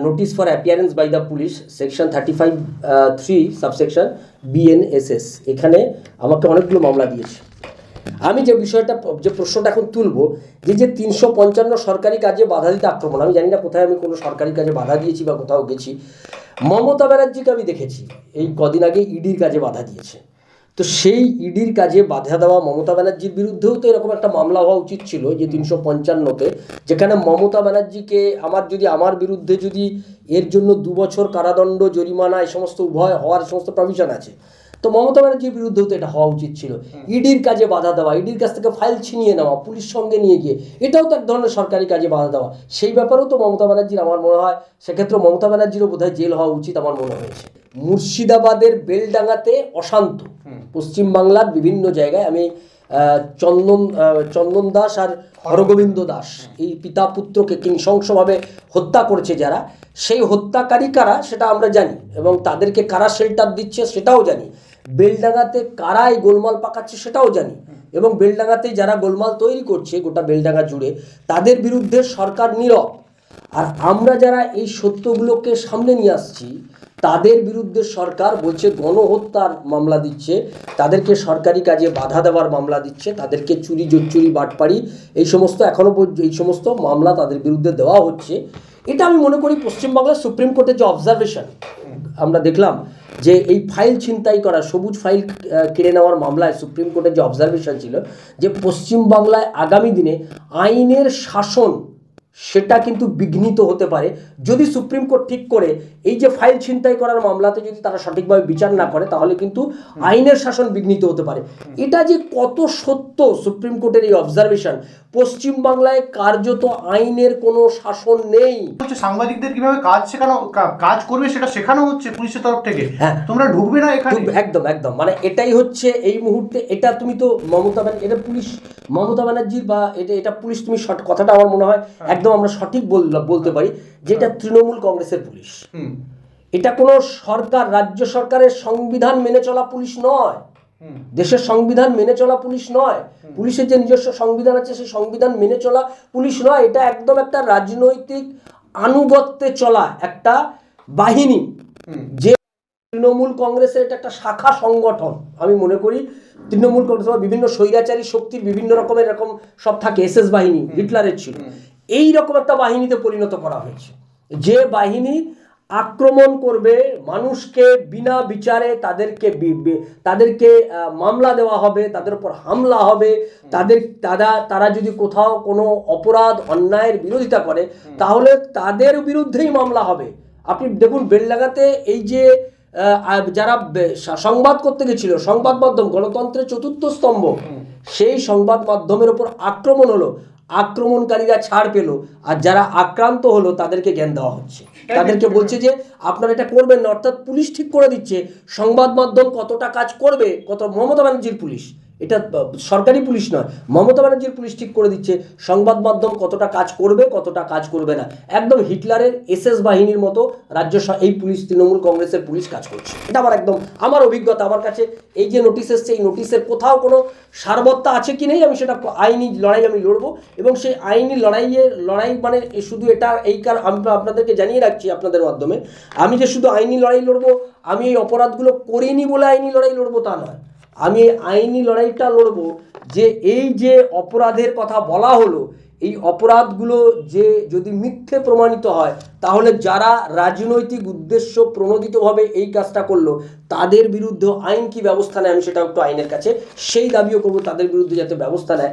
Notice for appearance by the police section 35(3) subsection BNSS, এখানে আমাকে অনেকগুলো মামলা দিয়েছে। আমি যে বিষয়টা যে প্রশ্নটা এখন তুলব, যে 355 সরকারি কাজে বাধা দিতে আক্রমণ, আমি জানি না কোথায় আমি কোনো সরকারি কাজে বাধা দিয়েছি বা কোথাও গেছি। মমতা ব্যানার্জিকে আমি দেখেছি এই কদিন আগে ইডির কাজে বাধা দিয়েছে। তো সেই ইডির কাজে বাধা দেওয়া মমতা ব্যানার্জির বিরুদ্ধেও তো এরকম একটা মামলা হওয়া উচিত ছিল, যে 355-তে, যেখানে মমতা ব্যানার্জিকে আমার বিরুদ্ধে যদি এর জন্য 2 বছর কারাদণ্ড, জরিমানা, এই সমস্ত উভয় হওয়ার সমস্ত প্রভিশন আছে, তো মমতা ব্যানার্জির বিরুদ্ধেও তো এটা হওয়া উচিত ছিল। ইডির কাজে বাধা দেওয়া, ইডির কাছ থেকে ফাইল ছিনিয়ে নেওয়া, পুলিশ সঙ্গে নিয়ে গিয়ে, এটাও তো এক ধরনের সরকারি কাজে বাধা দেওয়া। সেই ব্যাপারেও তো মমতা ব্যানার্জির, আমার মনে হয় সেক্ষেত্রে মমতা ব্যানার্জিরও বোধহয় জেল হওয়া উচিত আমার মনে হয়েছে। মুর্শিদাবাদের বেলডাঙ্গাতে অশান্ত, পশ্চিমবাংলার বিভিন্ন জায়গায়, আমি চন্দন দাস আর হরগোবিন্দ দাস, এই পিতা পুত্রকে নৃশংসভাবে হত্যা করেছে যারা, সেই হত্যাকারী কারা সেটা আমরা জানি, এবং তাদেরকে কারা শেল্টার দিচ্ছে সেটাও জানি। বেলডাঙ্গাতে কারা এই গোলমাল পাকাচ্ছে সেটাও জানি, এবং বেলডাঙ্গাতে যারা গোলমাল তৈরি করছে গোটা বেলডাঙ্গা জুড়ে, তাদের বিরুদ্ধে সরকার নীরব। আর আমরা যারা এই সত্যগুলোকে সামনে নিয়ে আসছি, তাদের বিরুদ্ধে সরকার বলছে গণহত্যার মামলা দিচ্ছে, তাদেরকে সরকারি কাজে বাধা দেওয়ার মামলা দিচ্ছে, তাদেরকে চুরি জোচ্চুরি বাটপাড়ি এই সমস্ত এখনও পর্যন্ত এই সমস্ত মামলা তাদের বিরুদ্ধে দেওয়া হচ্ছে। এটা আমি মনে করি পশ্চিমবাংলার সুপ্রিম কোর্টের যে অবজারভেশন আমরা দেখলাম, যে এই ফাইল ছিনতাই করা, সবুজ ফাইল কেড়ে নেওয়ার মামলায় সুপ্রিম কোর্টের যে অবজারভেশন ছিল, যে পশ্চিমবাংলায় আগামী দিনে আইনের শাসন সেটা কিন্তু বিঘ্নিত হতে পারে যদি সুপ্রিম কোর্ট ঠিক করে এই যে ফাইল ছিনতাই করার মামলাতে যদি তারা সঠিকভাবে বিচার না করে, তাহলে কিন্তু আইনের শাসন বিঘ্নিত হতে পারে। এটা যে কত সত্য সুপ্রিম কোর্টের এই অবজারভেশন, পশ্চিমবাংলায় কার্যত আইনের কোনো শাসন নেই। সাংবাদিকদের কিভাবে কাজ করবে সেটা শেখানো হচ্ছে পুলিশের তরফ থেকে। হ্যাঁ, তোমরা ঢুকবে না এখানে, একদম একদম, মানে এটাই হচ্ছে এই মুহূর্তে। এটা তুমি তো এটা পুলিশ, মমতা ব্যানার্জির বা এটা পুলিশ, তুমি কথাটা আমার মনে হয় একদম আমরা সঠিক বলতে পারি, যেটা তৃণমূল কংগ্রেসের পুলিশ। এটা কোনো সরকার, রাজ্য সরকারের সংবিধান মেনে চলা পুলিশ নয়, দেশের সংবিধান মেনে চলা পুলিশ নয়, পুলিশের যে নিজস্ব সংবিধান আছে সেই সংবিধান মেনে চলা পুলিশ নয়। এটা একদম একটা রাজনৈতিক আনুগত্যে চলা একটা বাহিনী, যে তৃণমূল কংগ্রেসের এটা একটা শাখা সংগঠন। আমি মনে করি তৃণমূল কংগ্রেস বিভিন্ন স্বৈরাচারী শক্তির বিভিন্ন রকমের এরকম সব থাকে, SS বাহিনী হিটলারের ছিল, এই রকম একটা বাহিনীতে পরিণত করা হয়েছে, যে বাহিনী আক্রমণ করবে মানুষকে বিনা বিচারে, তাদেরকে মামলা দেওয়া হবে, তাদের উপর হামলা হবে, তারা যদি কোথাও কোনো অপরাধ অন্যায়ের বিরোধিতা করে তাহলে তাদের বিরুদ্ধেই মামলা হবে। আপনি দেখুন বেলডাঙ্গাতে এই যে যারা সংবাদ করতে গেছিল, সংবাদ মাধ্যম গণতন্ত্রের চতুর্থ স্তম্ভ, সেই সংবাদ মাধ্যমের উপর আক্রমণ হলো, আক্রমণকারীরা ছাড় পেল, আর যারা আক্রান্ত হলো তাদেরকে জ্ঞান দেওয়া হচ্ছে, তাদেরকে বলছে যে আপনারা এটা করবেন না। অর্থাৎ পুলিশ ঠিক করে দিচ্ছে সংবাদ মাধ্যম কতটা কাজ করবে, মমতা ব্যানার্জির পুলিশ, এটা সরকারি পুলিশ নয়, মমতা ব্যানার্জির পুলিশ ঠিক করে দিচ্ছে সংবাদ মাধ্যম কতটা কাজ করবে, কতটা কাজ করবে না। একদম হিটলারের SS বাহিনীর মতো এই পুলিশ, তৃণমূল কংগ্রেসের পুলিশ কাজ করছে। এটা আমার অভিজ্ঞতা, আমার কাছে এই যে নোটিশ এসছে, এই নোটিশের কোথাও কোনো সারবত্তা আছে কি নেই, আমি সেটা আইনি লড়াই আমি লড়বো, এবং সেই আইনি লড়াই মানে শুধু এটা আমি আপনাদেরকে জানিয়ে রাখছি আপনাদের মাধ্যমে, আমি যে শুধু আইনি লড়াই লড়বো, আমি এই অপরাধগুলো করিনি বলে আইনি লড়াই লড়বো তা নয়। আমি এই আইনি লড়াইটা লড়বো যে এই যে অপরাধের কথা বলা হলো, এই অপরাধগুলো যে যদি মিথ্যে প্রমাণিত হয়, তাহলে যারা রাজনৈতিক উদ্দেশ্য প্রণোদিতভাবে এই কাজটা করলো তাদের বিরুদ্ধে আইন কি ব্যবস্থা নেয়, আমি সেটা একটু আইনের কাছে সেই দাবিও করবো, তাদের বিরুদ্ধে যাতে ব্যবস্থা নেয়।